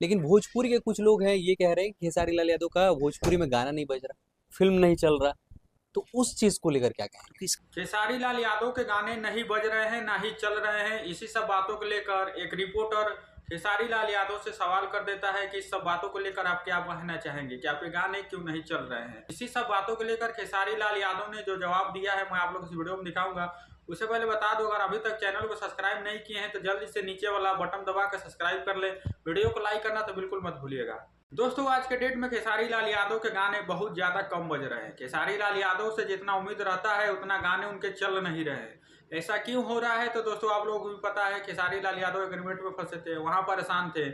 लेकिन भोजपुरी के कुछ लोग हैं ये कह रहे हैं कि खेसारी लाल यादव का भोजपुरी में गाना नहीं बज रहा, फिल्म नहीं चल रहा। तो उस चीज को लेकर क्या कहेंगे? खेसारी लाल यादव के गाने नहीं बज रहे हैं, ना ही चल रहे हैं। इसी सब बातों को लेकर एक रिपोर्टर खेसारी लाल यादव से सवाल कर देता है कि इस सब बातों को लेकर आप क्या कहना चाहेंगे कि आपके गाने क्यों नहीं चल रहे हैं। इसी सब बातों को लेकर खेसारी लाल यादव ने जो जवाब दिया है मैं आप लोग इस वीडियो में दिखाऊंगा। उससे पहले बता दो, अगर अभी तक चैनल को सब्सक्राइब नहीं किए हैं तो जल्दी से नीचे वाला बटन दबा कर सब्सक्राइब कर ले। वीडियो को लाइक करना तो बिल्कुल मत भूलिएगा। दोस्तों, आज के डेट में खेसारी लाल यादव के गाने बहुत ज्यादा कम बज रहे हैं। खेसारी लाल यादव से जितना उम्मीद रहता है उतना गाने उनके चल नहीं रहे। ऐसा क्यों हो रहा है तो दोस्तों आप लोगों को भी पता है, खेसारी लाल यादव एग्रीमेंट में फंसे थे, वहां परेशान थे।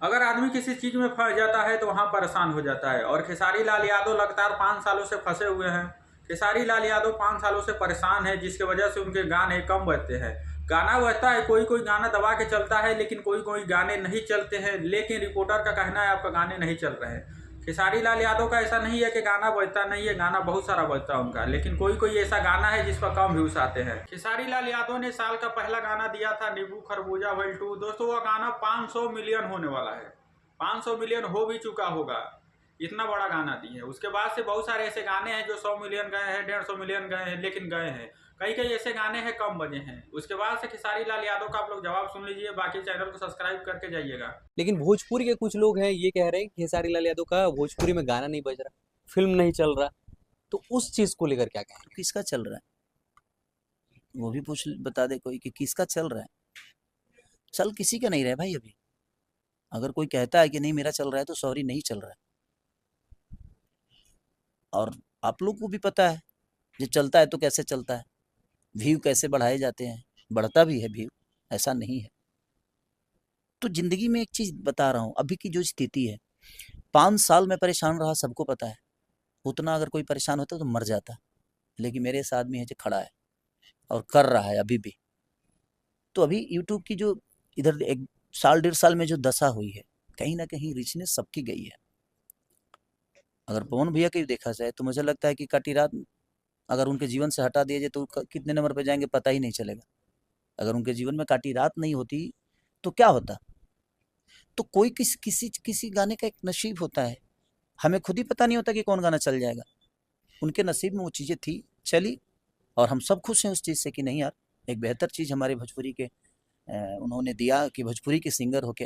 अगर आदमी किसी चीज में फंस जाता है तो वहां परेशान हो जाता है, और खेसारी लाल यादव लगातार 5 सालों से फंसे हुए हैं। खेसारी लाल यादव 5 सालों से परेशान है, जिसकी वजह से उनके गाने कम बजते हैं। गाना बजता है, कोई कोई गाना दबा के चलता है, लेकिन कोई कोई गाने नहीं चलते हैं। लेकिन रिपोर्टर का कहना है आपका गाने नहीं चल रहे हैं। खेसारी लाल यादव का ऐसा नहीं है कि गाना बजता नहीं है, गाना बहुत सारा बजता है उनका, लेकिन कोई कोई ऐसा गाना है जिस पर कम व्यूज आते हैं। खेसारी लाल यादव ने साल का पहला गाना दिया था नींबू खरबूजा वर्ल्ड 2। दोस्तों वह गाना 500 मिलियन होने वाला है, 500 मिलियन हो भी चुका होगा। इतना बड़ा गाना दी है। उसके बाद से बहुत सारे ऐसे गाने हैं जो 100 मिलियन गए हैं, 150 मिलियन गए हैं, लेकिन गए हैं। कई कई ऐसे गाने हैं कम बजे हैं। उसके बाद से खेसारी लाल यादव का आप लोग जवाब सुन लीजिए, बाकी चैनल को सब्सक्राइब करके जाइएगा। लेकिन भोजपुरी के कुछ लोग हैं ये कह रहे हैं कि खेसारी लाल यादव का भोजपुरी में गाना नहीं बज रहा, फिल्म नहीं चल रहा। तो उस चीज को लेकर क्या कहेंगे? किसका चल रहा है वो भी पूछ बता दे कोई कि किसका चल रहा है। चल किसी का नहीं रहा है भाई। अभी अगर कोई कहता है कि नहीं मेरा चल रहा है तो सॉरी, नहीं चल रहा है। और आप लोग को भी पता है जो चलता है तो कैसे चलता है, व्यू कैसे बढ़ाए जाते हैं, बढ़ता भी है व्यू, ऐसा नहीं है। तो जिंदगी में एक चीज बता रहा हूँ, अभी की जो स्थिति है, 5 साल में परेशान रहा, सबको पता है। उतना अगर कोई परेशान होता तो मर जाता, लेकिन मेरे साथ आदमी है जो खड़ा है और कर रहा है अभी भी। तो अभी यूट्यूब की जो इधर 1 साल 1.5 साल में जो दशा हुई है, कहीं ना कहीं रिचनेस सबकी गई है। अगर पवन भैया की देखा जाए तो मुझे लगता है कि काटी रात अगर उनके जीवन से हटा दिया जाए तो कितने नंबर पे जाएंगे पता ही नहीं चलेगा। अगर उनके जीवन में काटी रात नहीं होती तो क्या होता। तो कोई किसी किसी गाने का एक नसीब होता है, हमें खुद ही पता नहीं होता कि कौन गाना चल जाएगा। उनके नसीब में वो चीज़ें थी, चली, और हम सब खुश हैं उस चीज़ से कि नहीं यार, एक बेहतर चीज़ हमारे भोजपुरी के उन्होंने दिया कि भोजपुरी के सिंगर होके